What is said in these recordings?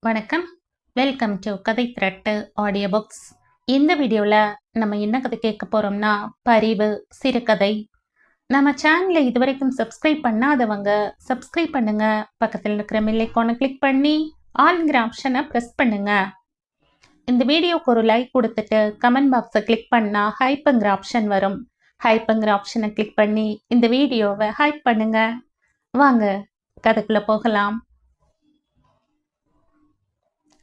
வணக்கம். Welcome to கதை திரட்டு audio books. இந்த வீடியோவில் நம்ம என்ன கதை கேட்க போகிறோம்னா பரிவு சிறுகதை. நம்ம சேனலை இதுவரைக்கும் சப்ஸ்கிரைப் பண்ணாதவங்க சப்ஸ்கிரைப் பண்ணுங்க. பக்கத்தில் இருக்கிற பெல் ஐகானை கிளிக் பண்ணி ஆல்ங்கிற ஆப்ஷனை ப்ரெஸ் பண்ணுங்க. இந்த வீடியோக்கு ஒரு லைக் கொடுத்துட்டு கமெண்ட் பாக்ஸை கிளிக் பண்ணால் ஹைப்புங்கிற ஆப்ஷன் வரும். ஹைப்புங்கிற ஆப்ஷனை கிளிக் பண்ணி இந்த வீடியோவை ஹைப் பண்ணுங்க. வாங்க கதைக்குள்ளே போகலாம்.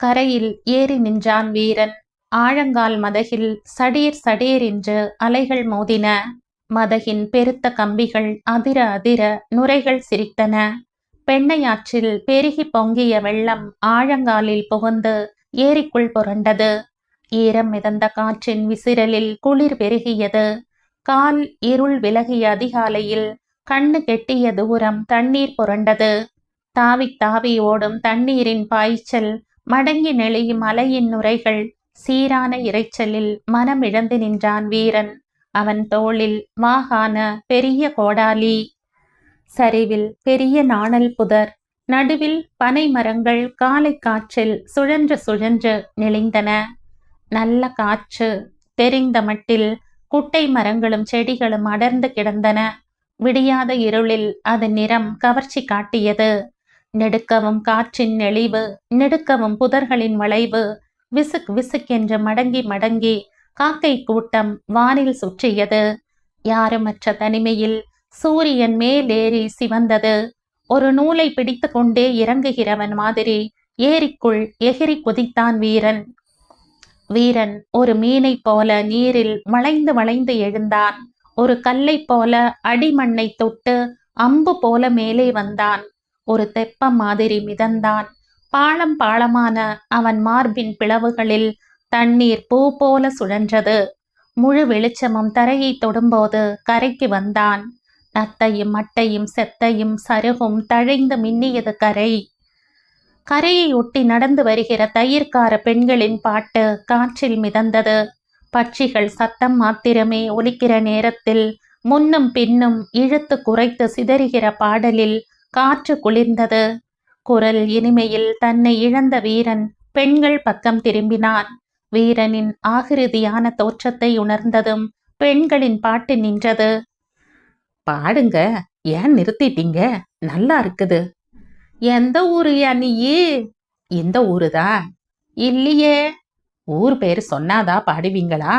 கரையில் ஏறி நின்றான் வீரன். ஆழங்கால் மதகில் சடீர் சடீர் என்று அலைகள் மோதின. மதகின் பெருத்த கம்பிகள் அதிர அதிர நுரைகள் சிரித்தன. பெண்ணையாற்றில் பெருகி பொங்கிய வெள்ளம் ஆழங்காலில் புகுந்து ஏரிக்குள் புரண்டது. ஈரம் மிதந்த காற்றின் விசிறலில் குளிர் பெருகியது. கால் இருள் விலகிய அதிகாலையில் கண்ணு கெட்டிய தூரம் தண்ணீர் புரண்டது. தாவி தாவி ஓடும் தண்ணீரின் பாய்ச்சல், மடங்கி நெளியும் அலையின் நுரைகள், சீரான இரைச்சலில் மனமிழந்து நின்றான் வீரன். அவன் தோளில் வாகான பெரிய கோடாலி. சரிவில் பெரிய நாணல் புதர், நடுவில் பனை மரங்கள் காலை காற்றில் சுழன்று சுழன்று நெளிந்தன. நல்ல காற்று. தெரிந்த மட்டில் குட்டை மரங்களும் செடிகளும் அடர்ந்து கிடந்தன. விடியாத இருளில் அதன் நிறம் கவர்ச்சி காட்டியது. நெடுக்கவும் காற்றின் நெளிவு, நெடுக்கவும் புதர்களின் வளைவு, விசுக் விசுக் என்று மடங்கி மடங்கி காக்கை கூட்டம் வானில் சுற்றியது. யாருமற்ற தனிமையில் சூரியன் மேலேறி சிவந்தது. ஒரு நூலை பிடித்து கொண்டே இறங்குகிறவன் மாதிரி ஏரிக்குள் எகிரி குதித்தான் வீரன். வீரன் ஒரு மீனை போல நீரில் வளைந்து வளைந்து எழுந்தான். ஒரு கல்லை போல அடிமண்ணை தொட்டு அம்பு போல மேலே வந்தான். ஒரு தெப்பம் மாதிரி மிதந்தான். பாளம் பாளமான அவன் மார்பின் பிளவுகளில் தண்ணீர் பூ போல சுழன்றது. முழு வெளிச்சமும் தரையை தொடும்போது கரைக்கு வந்தான். நத்தையும் மட்டையும் செத்தையும் சருகும் தழைந்து மின்னியது கரை. கரையை ஒட்டி நடந்து வருகிற தயிர்கார பெண்களின் பாட்டு காற்றில் மிதந்தது. பட்சிகள் சத்தம் மாத்திரமே ஒலிக்கிற நேரத்தில் முன்னும் பின்னும் இழுத்து குறைத்து சிதறுகிற பாடலில் காற்று குளிர்ந்தது. குரல் இனிமையில் தன்னை இழந்த வீரன் பெண்கள் பக்கம் திரும்பினான். வீரனின் ஆகிருதியான தோற்றத்தை உணர்ந்ததும் பெண்களின் பாட்டு நின்றது. பாடுங்க, ஏன் நிறுத்திட்டீங்க? நல்லா இருக்குது. எந்த ஊருயா நீயே? இந்த ஊருதான். இல்லையே. ஊர் பேரு சொன்னாதா பாடுவீங்களா?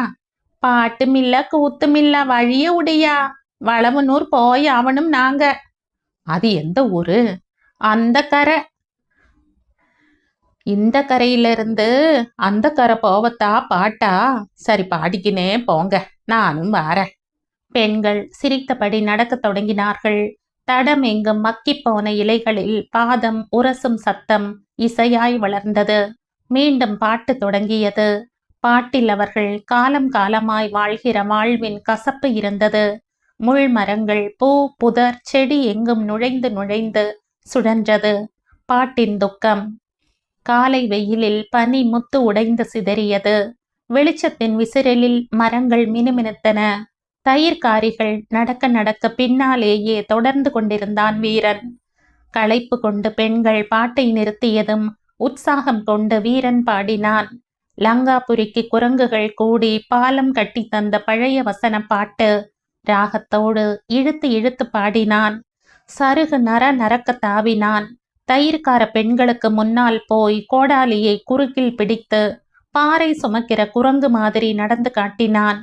பாட்டுமில்ல கூத்துமில்ல, வழிய உடையா. வளவனூர் போய் அவனும் நாங்க. அது எந்த ஊரு? அந்த கரை. இந்த கரையிலிருந்து அந்த கரை போவத்தா பாட்டா? சரி, பாடிக்கினே போங்க, நானும் வாரேன். பெண்கள் சிரித்தபடி நடக்கத் தொடங்கினார்கள். தடம் எங்கும் மக்கிப்போன இலைகளில் பாதம் உரசும் சத்தம் இசையாய் வளர்ந்தது. மீண்டும் பாட்டு தொடங்கியது. பாட்டில் அவர்கள் காலம் காலமாய் வாழ்கிற வாழ்வின் கசப்பு இருந்தது. முள் மரங்கள், பூ, புதர், செடி எங்கும் நுழைந்து நுழைந்து சுழன்றது. பாட்டின் துக்கம். காலை வெயிலில் பனி முத்து உடைந்து சிதறியது. வெளிச்சத்தின் விசிறலில் மரங்கள் மினுமினுத்தன. தயிர்காரிகள் நடக்க நடக்க பின்னாலேயே தொடர்ந்து கொண்டிருந்தான் வீரன். களைப்பு கொண்டு பெண்கள் பாட்டை நிறுத்தியதும் உற்சாகம் கொண்டு வீரன் பாடினான். லங்காபுரிக்கு குரங்குகள் கூடி பாலம் கட்டி தந்த பழைய வசன பாட்டு. ராகத்தோடு இழுத்து இழுத்து பாடினான். சருகு நர நரக்க தாவினான். தயிர்கார பெண்களுக்கு முன்னால் போய் கோடாலியை குறுக்கில் பிடித்து பாறை சுமக்கிற குரங்கு மாதிரி நடந்து காட்டினான்.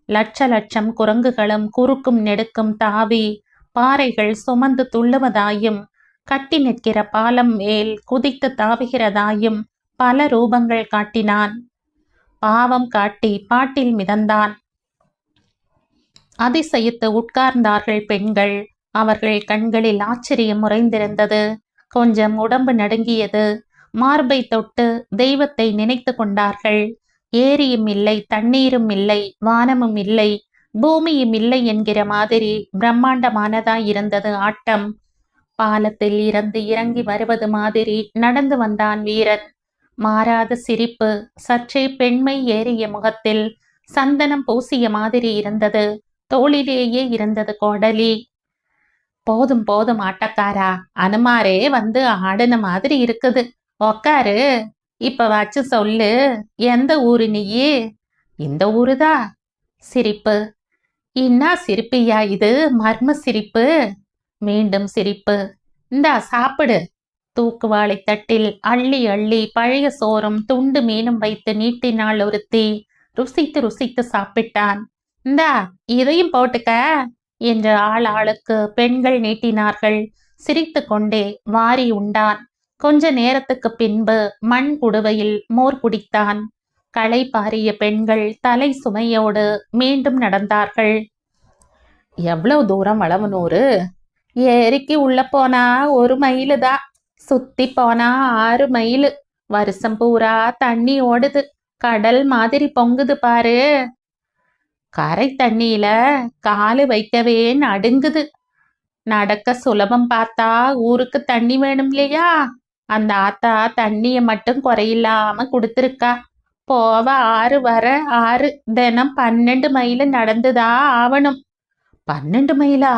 லட்ச லட்சம் குரங்குகளும் குறுக்கும் நெடுக்கும் தாவி பாறைகள் சுமந்து துள்ளுவதாயும் கட்டி நிற்கிற பாலம் மேல் குதித்து தாவுகிறதாயும் பல ரூபங்கள் காட்டினான். பாவம் காட்டி பாட்டில் மிதந்தான். அதிசயித்து உட்கார்ந்தார்கள் பெண்கள். அவர்கள் கண்களில் ஆச்சரியம் உறைந்திருந்தது. கொஞ்சம் உடம்பு நடுங்கியது. மார்பை தொட்டு தெய்வத்தை நினைத்து கொண்டார்கள். ஏரியும் இல்லை, தண்ணீரும் இல்லை, வானமும் இல்லை, பூமியும் இல்லை என்கிற மாதிரி பிரம்மாண்டமானதாய் இருந்தது ஆட்டம். பாலத்தில் இருந்து இறங்கி வருவது மாதிரி நடந்து வந்தான் வீரன். மாறாத சிரிப்பு. சற்றே பெண்மை ஏறிய முகத்தில் சந்தனம் பூசிய மாதிரி இருந்தது. தோளிலேயே இருந்தது கோடலி. போதும் போதும் ஆட்டக்காரா, அனுமாரே வந்து ஆடின மாதிரி இருக்குது. உக்காரு. இப்ப வச்சு சொல்லு, எந்த ஊரு நீயே? இந்த ஊருதா. சிரிப்பு. இன்னா சிரிப்பியா இது, மர்ம சிரிப்பு. மீண்டும் சிரிப்பு. இந்தா சாப்பிடு. தூக்குவாளை தட்டில் அள்ளி அள்ளி பழைய சோறும் துண்டு மீனும் வைத்து நீட்டினாள் ஒருத்தி. ருசித்து ருசித்து சாப்பிட்டான். இந்தா இதையும் போட்டுக்க என்று ஆள் ஆளுக்கு பெண்கள் நீட்டினார்கள். சிரித்து கொண்டே வாரி உண்டான். கொஞ்ச நேரத்துக்கு பின்பு மண் குடுவையில் மோர் குடித்தான். களை பாரிய பெண்கள் தலை சுமையோடு மீண்டும் நடந்தார்கள். எவ்வளவு தூரம் வளவனூரு? ஏரிக்கு உள்ள போனா 1 மைலு தான். சுத்தி போனா 6 மைலு. வருஷம் பூரா தண்ணி ஓடுது. கடல் மாதிரி பொங்குது பாரு. கரை தண்ணியில காலு வைக்கவே நடுங்குது. நடக்க சுலபம் பார்த்தா ஊருக்கு தண்ணி வேணும் இல்லையா? அந்த ஆத்தா தண்ணிய மட்டும் குறையில்லாம கொடுத்துருக்கா. போவ 6 வர 6, தினம் 12 மைலு நடந்துதா ஆவணும். 12 மைலா?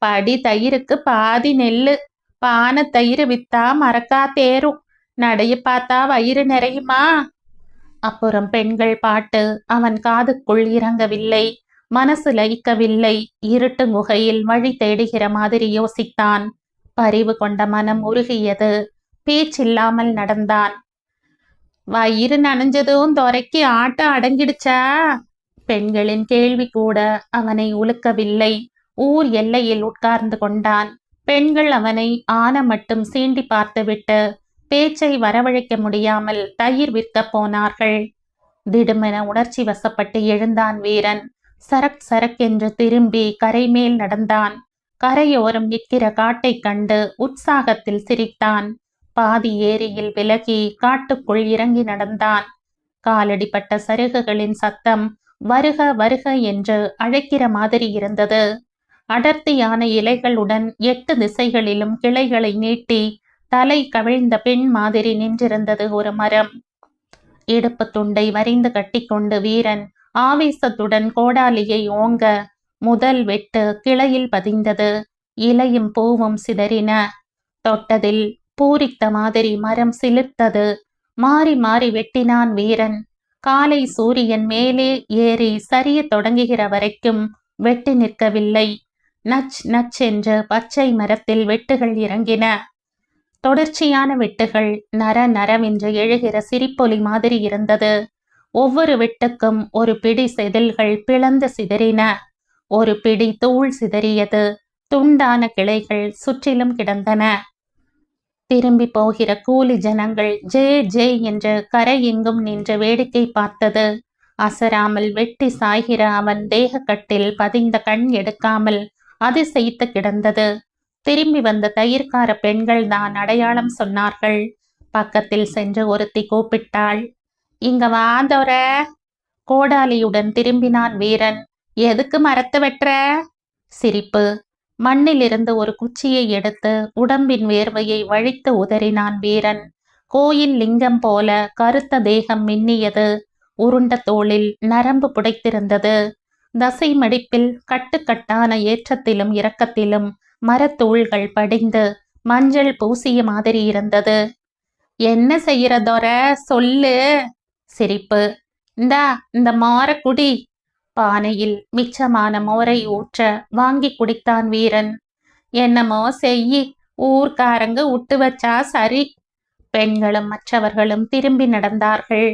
படி தயிருக்கு பாதி நெல்லு. பானை தயிர் வித்தா மரக்கா தேரும். நடைய பார்த்தா வயிறு நிறையுமா? அப்புறம் பெண்கள் பாட்டு அவன் காதுக்குள் இறங்கவில்லை. மனசு லயிக்கவில்லை. இருட்டு குகையில் வழி தேடுகிற மாதிரி யோசித்தான். பரிவு கொண்ட மனம் உருகியது. பேச்சில்லாமல் நடந்தான். வயிறு நனைஞ்சதும் துரைக்கு ஆட்டம் அடங்கிடுச்சா? பெண்களின் கேள்வி கூட அவனை உலுக்கவில்லை. ஊர் எல்லையில் உட்கார்ந்து கொண்டான். பெண்கள் அவனை ஆன மட்டும் சீண்டி பார்த்துவிட்டு பேச்சை வரவழைக்க முடியாமல் தயிர் விற்க போனார்கள். திடுமென உணர்ச்சி வசப்பட்டு எழுந்தான் வீரன். சரக் சரக் என்று திரும்பி கரை மேல் நடந்தான். கரையோரம் நிற்கிற காட்டை கண்டு உற்சாகத்தில் சிரித்தான். பாதி ஏரியில் விலகி காட்டுக்குள் இறங்கி நடந்தான். காலடிப்பட்ட சருகுகளின் சத்தம் வருக வருக என்று அழைக்கிற மாதிரி இருந்தது. அடர்த்தியான இலைகளுடன் 8 திசைகளிலும் கிளைகளை நீட்டி தலை கவிழ்ந்த பெண் மாதிரி நின்றிருந்தது ஒரு மரம். இடுப்பு துண்டை வரிந்து கட்டிக்கொண்டு வீரன் ஆவேசத்துடன் கோடாலியை ஓங்க முதல் வெட்டு கிளையில் பதிந்தது. இலையும் பூவும் சிதறின. தொட்டதில் பூரித்த மாதிரி மரம் சிலிர்த்தது. மாறி மாறி வெட்டினான் வீரன். காலை சூரியன் மேலே ஏறி சரிய தொடங்குகிற வரைக்கும் வெட்டி நிற்கவில்லை. நச் நச் என்று பச்சை மரத்தில் வெட்டுகள் இறங்கின. தொடர்ச்சியான வெட்டுகள் நர நரவென்று எழுகிற சிரிப்பொலி மாதிரி இருந்தது. ஒவ்வொரு வெட்டுக்கும் ஒரு பிடி செதில்கள் பிளந்து சிதறின. ஒரு பிடி தூள் சிதறியது. துண்டான கிளைகள் சுற்றிலும் கிடந்தன. திரும்பி போகிற கூலி ஜனங்கள் ஜே ஜே என்று கரை எங்கும் நின்று வேடிக்கை பார்த்தது. அசராமல் வெட்டி சாய்கிற அவன் தேகக்கட்டில் பதிந்த கண் எடுக்காமல் அதிசயித்து கிடந்தது. திரும்பி வந்த தயிர்கார பெண்கள் தான் அடையாளம் சொன்னார்கள். பக்கத்தில் சென்று ஒருத்தி கூப்பிட்டாள். இங்க வாந்தோர. கோடாலியுடன் திரும்பினான் வீரன். எதுக்கு மரத்தை வெட்டுற? சிரிப்பு. மண்ணிலிருந்து ஒரு குச்சியை எடுத்து உடம்பின் வேர்வையை வழித்து உதறினான் வீரன். கோயில் லிங்கம் போல கருத்த தேகம் மின்னியது. உருண்ட தோளில் நரம்பு புடைத்திருந்தது. தசை மடிப்பில் கட்டுக்கட்டான ஏற்றத்திலும் இறக்கத்திலும் மரத்தூள்கள் படிந்து மஞ்சள் பூசிய மாதிரி இருந்தது. என்ன செய்யறதோர சொல்லு. சிரிப்பு. இந்த மோர குடி. பானையில் மிச்சமான மோரை ஊற்ற வாங்கி குடித்தான் வீரன். என்னமோ செய்யி, ஊர்க்காரங்க விட்டு வச்சா சரி. பெண்களும் மற்றவர்களும் திரும்பி நடந்தார்கள்.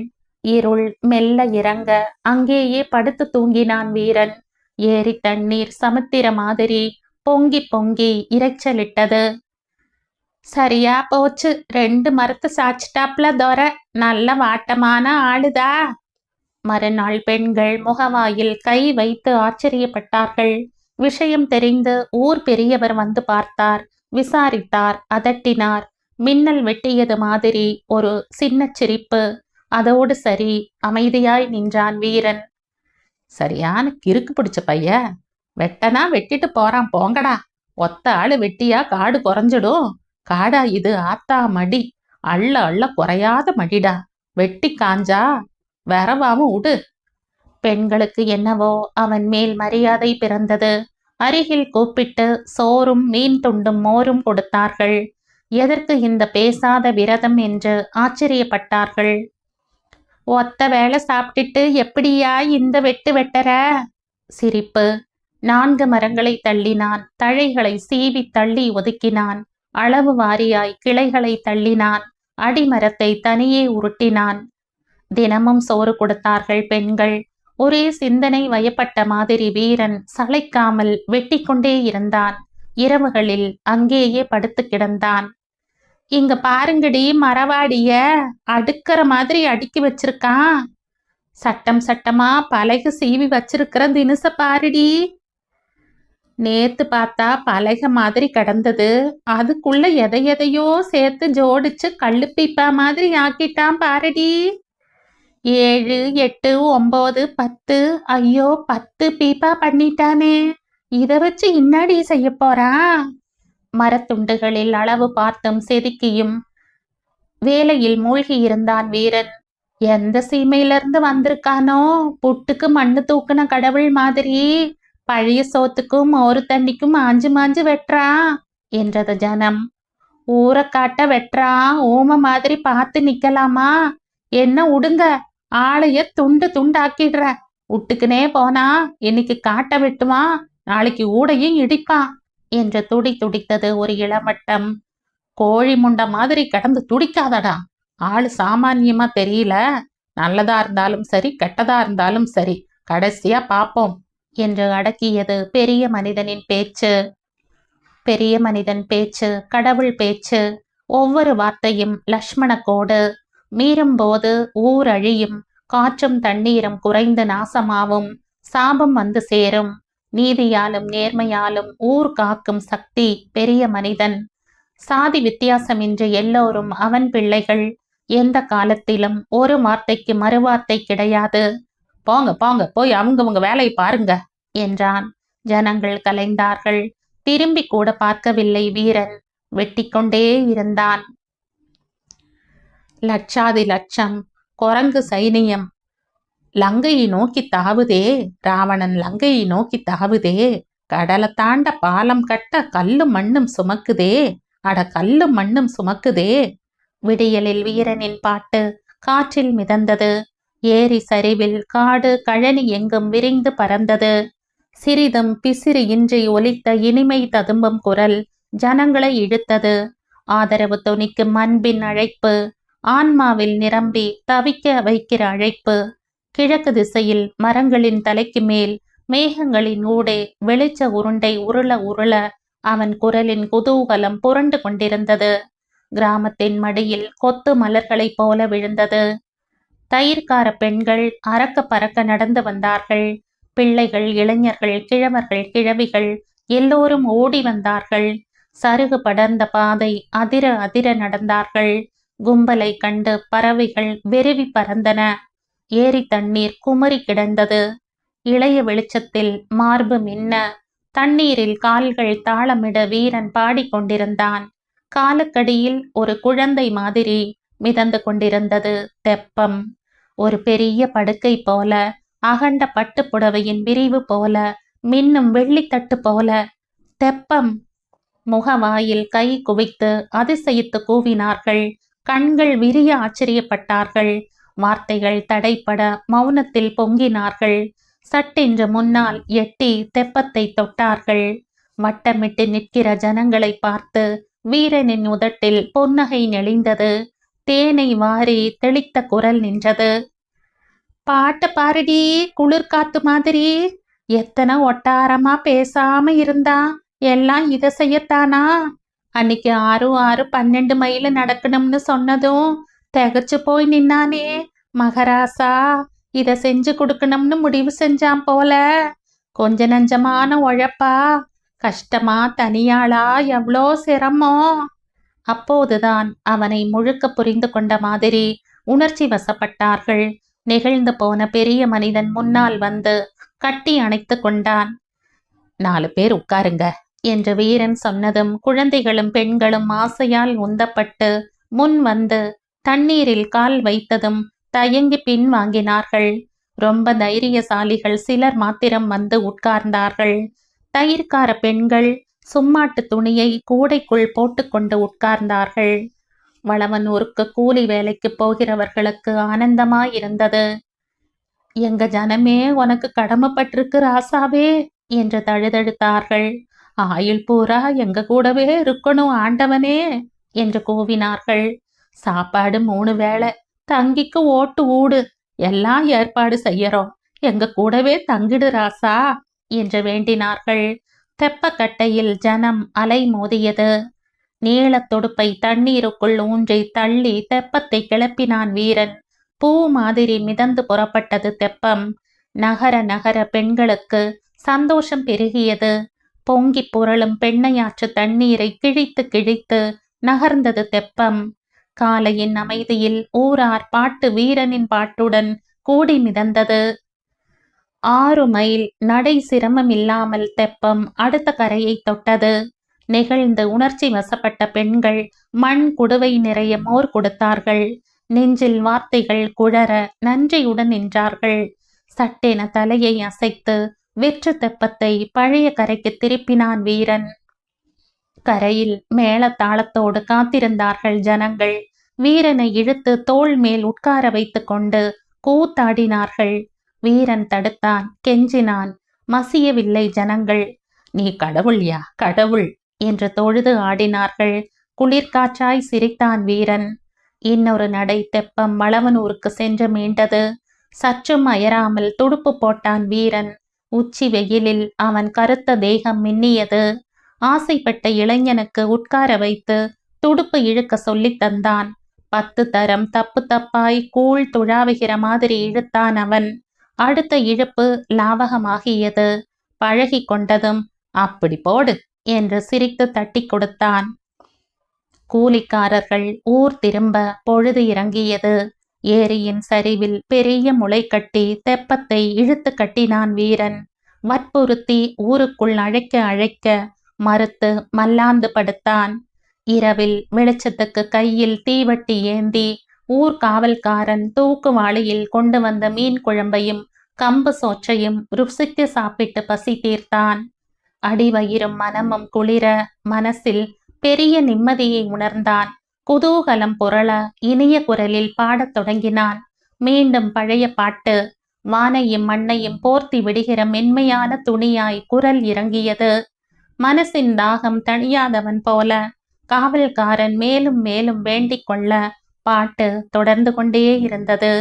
இருள் மெல்ல இறங்க அங்கேயே படுத்து தூங்கினான் வீரன். ஏரி தண்ணீர் சமுத்திர மாதிரி பொங்கி பொங்கி இரைச்சலிட்டது. சரியா போச்சு, 2 மரத்து சாச்சிட்டாப்ல தோர. நல்ல வாட்டமான ஆளுதா. மறுநாள் பெண்கள் முகவாயில் கை வைத்து ஆச்சரியப்பட்டார்கள். விஷயம் தெரிந்து ஊர் பெரியவர் வந்து பார்த்தார். விசாரித்தார். அதட்டினார். மின்னல் வெட்டியது மாதிரி ஒரு சின்ன சிரிப்பு. அதோடு சரி. அமைதியாய் நின்றான் வீரன். சரியான கிறுக்கு பிடிச்ச பைய. வெட்டனா வெட்டிட்டு போறான் போங்கடா. ஒத்த ஆளு வெட்டியா காடு குறைஞ்சிடும். காடா இது ஆத்தா மடி. அள்ள அள்ள குறையாத மடிடா. வெட்டி காஞ்சா வரவாவும் உடு. பெண்களுக்கு என்னவோ அவன் மேல் மரியாதை பிறந்தது. அருகில் கூப்பிட்டு சோறும் மீன் துண்டும் மோரும் கொடுத்தார்கள். எதற்கு இந்த பேசாத விரதம் என்று ஆச்சரியப்பட்டார்கள். ஒத்த வேளை சாப்பிட்டுட்டு எப்படியா இந்த வெட்டு வெட்டற? சிரிப்பு. 4 மரங்களை தள்ளினான். தழைகளை சீவி தள்ளி ஒதுக்கினான். அளவு வாரியாய் கிளைகளை தள்ளினான். அடிமரத்தை தனியே உருட்டினான். தினமும் சோறு கொடுத்தார்கள் பெண்கள். ஒரே சிந்தனை வயப்பட்ட மாதிரி வீரன் சளைக்காமல் வெட்டிக்கொண்டே இருந்தான். இரவுகளில் அங்கேயே படுத்து கிடந்தான். இங்க பாருங்கடி, மரவாடிய அடுக்கிற மாதிரி அடுக்கி வச்சிருக்கான். சட்டம் சட்டமா பலகை சீவி வச்சிருக்கிற தினுச பாருடி. நேத்து பார்த்தா பலகை மாதிரி கிடந்தது, அதுக்குள்ள எதையோ சேர்த்து ஜோடிச்சு கள்ளு பீப்பா மாதிரி ஆக்கிட்டான் பாருடி. 7, 8, 9, 10. ஐயோ 10 பீப்பா பண்ணிட்டானே. இத வச்சு இன்னாடி செய்ய போறான்? மரத்துண்டுகளில் அளவு பார்த்தும் செதுக்கியும் வேலையில் மூழ்கி இருந்தான் வீரன். எந்த சீமையிலிருந்து வந்திருக்கானோ, புட்டுக்கு மண்ணு தூக்குன கடவுள் மாதிரி பழைய சோத்துக்கும் ஒரு தண்ணிக்கும் மாஞ்சு மாஞ்சு வெட்டுறான் என்றது ஜனம். ஊரை காட்ட வெட்டுறான், ஊம மாதிரி பார்த்து நிக்கலாமா? என்ன உடுங்க, ஆளைய துண்டு துண்டாக்கிடுற. விட்டுக்குனே போனா இன்னைக்கு காட்ட வெட்டுவான், நாளைக்கு ஊடையும் இடிப்பான் என்று துடித்தது ஒரு இளமட்டம். கோழி முண்டை மாதிரி கிடந்து துடிக்காதடா. ஆளு சாமானியமா தெரியல. நல்லதா இருந்தாலும் சரி, கெட்டதா இருந்தாலும் சரி, கடைசியா பாப்போம் என்று அடக்கியது பெரிய மனிதனின் பேச்சு. பெரிய மனிதன் பேச்சு கடவுள் பேச்சு. ஒவ்வொரு வார்த்தையும் லக்ஷ்மண கோடு. மீறும்போது ஊர் அழியும். காற்றும் தண்ணீரும் குறைந்து நாசமாவும். சாபம் வந்து சேரும். நீதியாலும் நேர்மையாலும் ஊர் காக்கும் சக்தி பெரிய மனிதன். சாதி வித்தியாசமின்றி எல்லோரும் அவன் பிள்ளைகள். எந்த காலத்திலும் ஒரு வார்த்தைக்கு மறுவார்த்தை கிடையாது. போங்க போங்க, போய் அவங்க வேலையை பாருங்க என்றான். ஜனங்கள் கலைந்தார்கள். திரும்பி கூட பார்க்கவில்லை வீரன். வெட்டிக்கொண்டே இருந்தான். லட்சாதி லட்சம் குரங்கு சைனியம் லங்கையை நோக்கி தாவுதே. ராவணன் லங்கையை நோக்கி தாவுதே. கடலை தாண்ட பாலம் கட்ட கல்லும் மண்ணும் சுமக்குதே. அட கல்லும் மண்ணும் சுமக்குதே. விடியலில் வீரனின் பாட்டு காற்றில் மிதந்தது. ஏரி சரிவில் காடு கழனி எங்கும் விரிந்து பறந்தது. சிறிதும் பிசிறு இன்றி ஒலித்த இனிமை ததும்பும் குரல் ஜனங்களை இழுத்தது. ஆதரவு தொனிக்கும் அன்பின் அழைப்பு. ஆன்மாவில் நிரம்பி தவிக்க வைக்கிற அழைப்பு. கிழக்கு திசையில் மரங்களின் தலைக்கு மேல் மேகங்களின் ஊடே வெளிச்ச உருண்டை உருள உருள அவன் குரலின் குதூகலம் புரண்டு கொண்டிருந்தது. கிராமத்தின் மடியில் கொத்து மலர்களைப் போல விழுந்தது. தயிர்கார பெண்கள் அறக்க பறக்க நடந்து வந்தார்கள். பிள்ளைகள், இளைஞர்கள், கிழவர்கள், கிழவிகள் எல்லோரும் ஓடி வந்தார்கள். சருகு படர்ந்த பாதை அதிர அதிர நடந்தார்கள். கும்பலை கண்டு பறவைகள் வெறுவி பறந்தன. ஏரி தண்ணீர் குமரி கிடந்தது. இளைய வெளிச்சத்தில் மார்பு மின்ன தண்ணீரில் கால்கள் தாளமிட வீரன் பாடிக்கொண்டிருந்தான். காலுக்கடியில் ஒரு குழந்தை மாதிரி மிதந்து கொண்டிருந்தது தெப்பம். ஒரு பெரிய படுக்கை போல, அகண்ட பட்டு புடவையின் விரிவு போல, மின்னும் வெள்ளித்தட்டு போல தெப்பம். முகவாயில் கை குவித்து அதிசயித்து கூவினார்கள். கண்கள் விரிய ஆச்சரியப்பட்டார்கள். வார்த்தைகள் தடைப்பட மௌனத்தில் பொங்கினார்கள். சட்டென்று முன்னால் எட்டி தெப்பத்தை தொட்டார்கள். வட்டமிட்டு நிற்கிற ஜனங்களை பார்த்து வீரனின் உதட்டில் புன்னகை நெளிந்தது. தேனை வாரி தெளித்த குரல் நின்றது. பாட்ட பாருடி, குளிர்காத்து மாதிரி. எத்தனை ஒட்டாரமா பேசாம இருந்தா, எல்லாம் இதை செய்யத்தானா? அன்னைக்கு 6, 6, 12 மைல் நடக்கணும்னு சொன்னதும் திகச்சு போய் நின்னானே மகராசா. இத செஞ்சு கொடுக்கணும்னு முடிவு செஞ்சான் போல. கொஞ்ச நஞ்சமான உழைப்பா, கஷ்டமா, தனியாளா, எவ்வளோ சிரமம். அப்போதுதான் அவனை முழுக்க புரிந்து கொண்ட மாதிரி உணர்ச்சி வசப்பட்டார்கள். நெகிழ்ந்து போன பெரிய மனிதன் முன்னால் வந்து கட்டி அணைத்து கொண்டான். 4 பேர் உட்காருங்க என்று வீரன் சொன்னதும் குழந்தைகளும் பெண்களும் ஆசையால் உந்தப்பட்டு முன் வந்து தண்ணீரில் கால் வைத்ததும் தயங்கி பின் வாங்கினார்கள். ரொம்ப தைரியசாலிகள் சிலர் மாத்திரம் வந்து உட்கார்ந்தார்கள். தயிர்கார பெண்கள் சும்மாட்டு துணியை கூடைக்குள் போட்டுக்கொண்டு உட்கார்ந்தார்கள். வளவனூருக்கு கூலி வேலைக்கு போகிறவர்களுக்கு ஆனந்தமாயிருந்தது. எங்க ஜனமே உனக்கு கடமைப்பட்டிருக்கு ராசாவே என்று தழுதழுத்தார்கள். ஆயுள் பூரா எங்க கூடவே இருக்கணும் ஆண்டவனே என்று கூவினார்கள். சாப்பாடு 3 வேளை, தங்கிக்கு ஓட்டு ஊடு, எல்லாம் ஏற்பாடு செய்யறோம், எங்க கூடவே தங்கிடு ராசா என்று வேண்டினார்கள். தெப்பக்கட்டையில் ஜனம் அலை மோதியது. நீளத் தொடுப்பை தண்ணீருக்குள் ஊன்றி தள்ளி தெப்பத்தை கிளப்பினான் வீரன். பூ மாதிரி மிதந்து புறப்பட்டது தெப்பம். நகர நகர பெண்களுக்கு சந்தோஷம் பெருகியது. பொங்கி புரளும் பெண்ணையாற்று தண்ணீரை கிழித்து கிழித்து நகர்ந்தது தெப்பம். காலையின் அமைதியில் ஊரார் பாட்டு வீரனின் பாட்டுடன் கூடி மிதந்தது. 6 மைல் நடை சிரமம் இல்லாமல் தெப்பம் அடுத்த கரையை தொட்டது. நெகிழ்ந்து உணர்ச்சி வசப்பட்ட பெண்கள் மண் குடுவை நிறைய மோர் கொடுத்தார்கள். நெஞ்சில் வார்த்தைகள் குழற நன்றியுடன் நின்றார்கள். சட்டென தலையை அசைத்து வெற்று தெப்பத்தை பழைய கரைக்கு திருப்பினான் வீரன். கரையில் மேள தாளத்தோடு காத்திருந்தார்கள் ஜனங்கள். வீரனை இழுத்து தோள் மேல் உட்கார வைத்து கொண்டு கூத்தாடினார்கள். வீரன் தடுத்தான், கெஞ்சினான். மசியவில்லை ஜனங்கள். நீ கடவுள்யா கடவுள் என்று தொழுது ஆடினார்கள். குளிர்காற்றாய் சிரித்தான் வீரன். இன்னொரு நடை தெப்பம் வளவனூருக்கு சென்று மீண்டது. சற்றும் அயராமல் துடுப்பு போட்டான் வீரன். உச்சி வெயிலில் அவன் கருத்த தேகம் மின்னியது. ஆசைப்பட்ட இளைஞனுக்கு உட்கார வைத்து துடுப்பு இழுக்க சொல்லித் தந்தான். 10 தரம் தப்பு தப்பாய் கூழ் துழாவுகிற மாதிரி இழுத்தான் அவன். அடுத்த இழுப்பு லாவகமாகியது. பழகி கொண்டதும் அப்படி போடு என்று சிரித்து தட்டி கொடுத்தான். கூலிக்காரர்கள் ஊர் திரும்ப பொழுது இறங்கியது. ஏரியின் சரிவில் பெரிய முளை கட்டி தெப்பத்தை இழுத்து கட்டினான் வீரன். வற்புறுத்தி ஊருக்குள் அழைக்க அழைக்க மறுத்து மல்லாந்து படுத்தான். இரவில் வெளிச்சத்துக்கு கையில் தீவட்டி ஏந்தி ஊர் காவல்காரன் தூக்குவாளியில் கொண்டு வந்த மீன் குழம்பையும் கம்பு சோற்றையும் ருசித்து சாப்பிட்டு பசி தீர்த்தான். அடிவயிறும் மனமும் குளிர மனசில் பெரிய நிம்மதியை உணர்ந்தான். குதூகலம் புரள இனிய குரலில் பாடத் தொடங்கினான். மீண்டும் பழைய பாட்டு. வானையும் மண்ணையும் போர்த்தி விடுகிற மென்மையான துணியாய் குரல் இறங்கியது. மனசின் தாகம் தணியாதவன் போல காவல்காரன் மேலும் மேலும் வேண்டிக் கொள்ள பாட்டு தொடர்ந்து கொண்டே இருந்தது.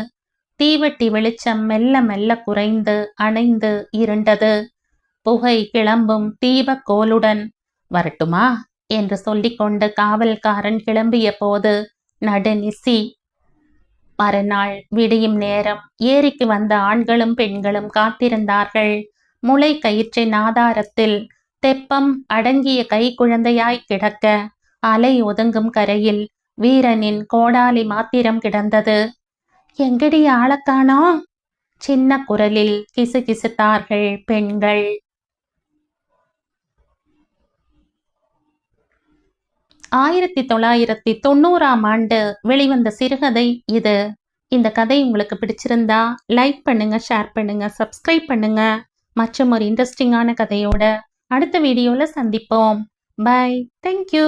தீவட்டி வெளிச்சம் மெல்ல மெல்ல குறைந்து அணைந்து இருண்டது. புகை கிளம்பும் தீபக்கோலுடன் வரட்டுமா என்று சொல்லிக்கொண்டு காவல்காரன் கிளம்பிய போது நடுநிசி. மறுநாள் விடியும் நேரம் ஏரிக்கு வந்த ஆண்களும் பெண்களும் காத்திருந்தார்கள். முளை கயிற்றின் ஆதாரத்தில் தெப்பம் அடங்கிய கை குழந்தையாய் கிடக்க அலை ஒதுங்கும் கரையில் வீரனின் கோடாலி மாத்திரம் கிடந்தது. எங்கடி ஆளக்கானோ? சின்ன குரலில் கிசுகிசுத்தார்கள் பெண்கள். 1990ஆம் ஆண்டு வெளிவந்த சிறுகதை இது. இந்த கதை உங்களுக்கு பிடிச்சிருந்தா லைக் பண்ணுங்க, ஷேர் பண்ணுங்க, சப்ஸ்கிரைப் பண்ணுங்க. மற்றும் ஒரு இன்ட்ரெஸ்டிங்கான கதையோட அடுத்த வீடியோல சந்திப்போம். பை. தேங்க்யூ.